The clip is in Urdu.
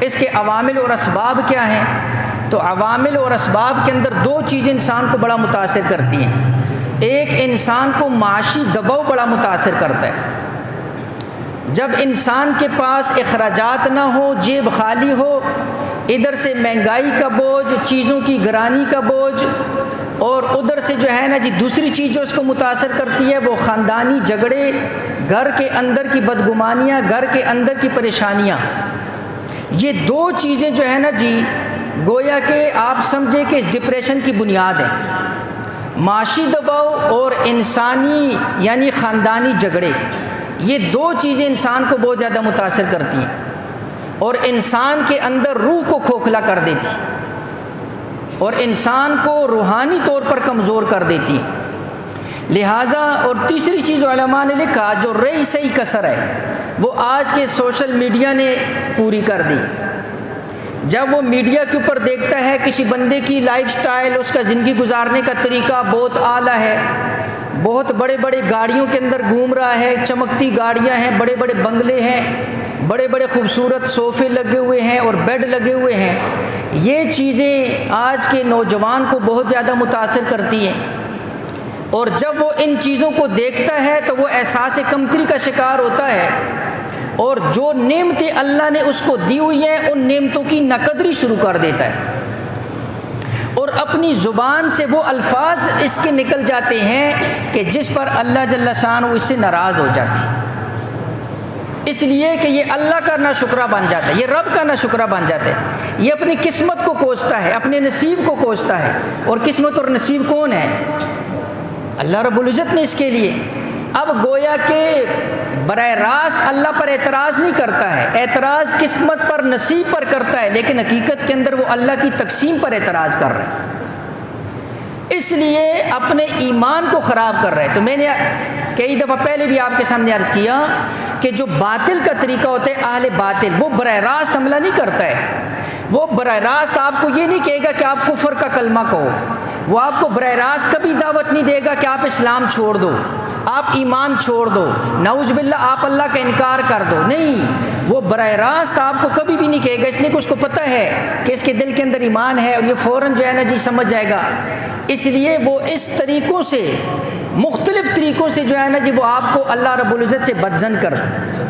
اس کے عوامل اور اسباب کیا ہیں؟ تو عوامل اور اسباب کے اندر دو چیزیں انسان کو بڑا متاثر کرتی ہیں۔ ایک، انسان کو معاشی دباؤ بڑا متاثر کرتا ہے۔ جب انسان کے پاس اخراجات نہ ہو، جیب خالی ہو، ادھر سے مہنگائی کا بوجھ، چیزوں کی گرانی کا بوجھ، اور ادھر سے جو ہے نا جی دوسری چیز جو اس کو متاثر کرتی ہے وہ خاندانی جھگڑے، گھر کے اندر کی بدگمانیاں، گھر کے اندر کی پریشانیاں، یہ دو چیزیں جو ہے نا جی گویا کہ آپ سمجھیں کہ ڈپریشن کی بنیاد ہے۔ معاشی دباؤ اور انسانی یعنی خاندانی جھگڑے، یہ دو چیزیں انسان کو بہت زیادہ متاثر کرتی ہیں اور انسان کے اندر روح کو کھوکھلا کر دیتی اور انسان کو روحانی طور پر کمزور کر دیتی۔ لہٰذا اور تیسری چیز علماء نے لکھا جو رئیسی کسر ہے وہ آج کے سوشل میڈیا نے پوری کر دی۔ جب وہ میڈیا کے اوپر دیکھتا ہے کسی بندے کی لائف سٹائل، اس کا زندگی گزارنے کا طریقہ بہت اعلیٰ ہے، بہت بڑے بڑے گاڑیوں کے اندر گھوم رہا ہے، چمکتی گاڑیاں ہیں، بڑے بڑے بنگلے ہیں، بڑے بڑے خوبصورت صوفے لگے ہوئے ہیں اور بیڈ لگے ہوئے ہیں، یہ چیزیں آج کے نوجوان کو بہت زیادہ متاثر کرتی ہیں۔ اور جب وہ ان چیزوں کو دیکھتا ہے تو وہ احساس کمتری کا شکار ہوتا ہے اور جو نعمتیں اللہ نے اس کو دی ہوئی ہیں ان نعمتوں کی ناقدری شروع کر دیتا ہے اور اپنی زبان سے وہ الفاظ اس کے نکل جاتے ہیں کہ جس پر اللہ جل شانہ اس سے ناراض ہو جاتی، اس لیے کہ یہ اللہ کا ناشکرہ بن جاتا ہے، یہ رب کا ناشکرہ بن جاتا ہے، یہ اپنی قسمت کو کوستا ہے، اپنے نصیب کو کوستا ہے، اور قسمت اور نصیب کون ہے؟ اللہ رب العزت نے اس کے لیے۔ اب گویا کہ براہ راست اللہ پر اعتراض نہیں کرتا ہے، اعتراض قسمت پر نصیب پر کرتا ہے، لیکن حقیقت کے اندر وہ اللہ کی تقسیم پر اعتراض کر رہا ہے، اس لیے اپنے ایمان کو خراب کر رہا ہے۔ تو میں نے کئی دفعہ پہلے بھی آپ کے سامنے عرض کیا کہ جو باطل کا طریقہ ہوتا ہے اہل باطل، وہ براہ راست حملہ نہیں کرتا ہے، وہ براہ راست آپ کو یہ نہیں کہے گا کہ آپ کفر کا کلمہ کہو، وہ آپ کو براہ راست کبھی دعوت نہیں دے گا کہ آپ اسلام چھوڑ دو، آپ ایمان چھوڑ دو، نعوذ باللہ آپ اللہ کا انکار کر دو، نہیں، وہ براہ راست آپ کو کبھی بھی نہیں کہے گا، اس لیے کہ اس کو پتہ ہے کہ اس کے دل کے اندر ایمان ہے اور یہ فوراً جو ہے نا جی سمجھ جائے گا، اس لیے وہ اس طریقوں سے مختلف طریقوں سے جو ہے نا جی وہ آپ کو اللہ رب العزت سے بدظن کرتا ہے۔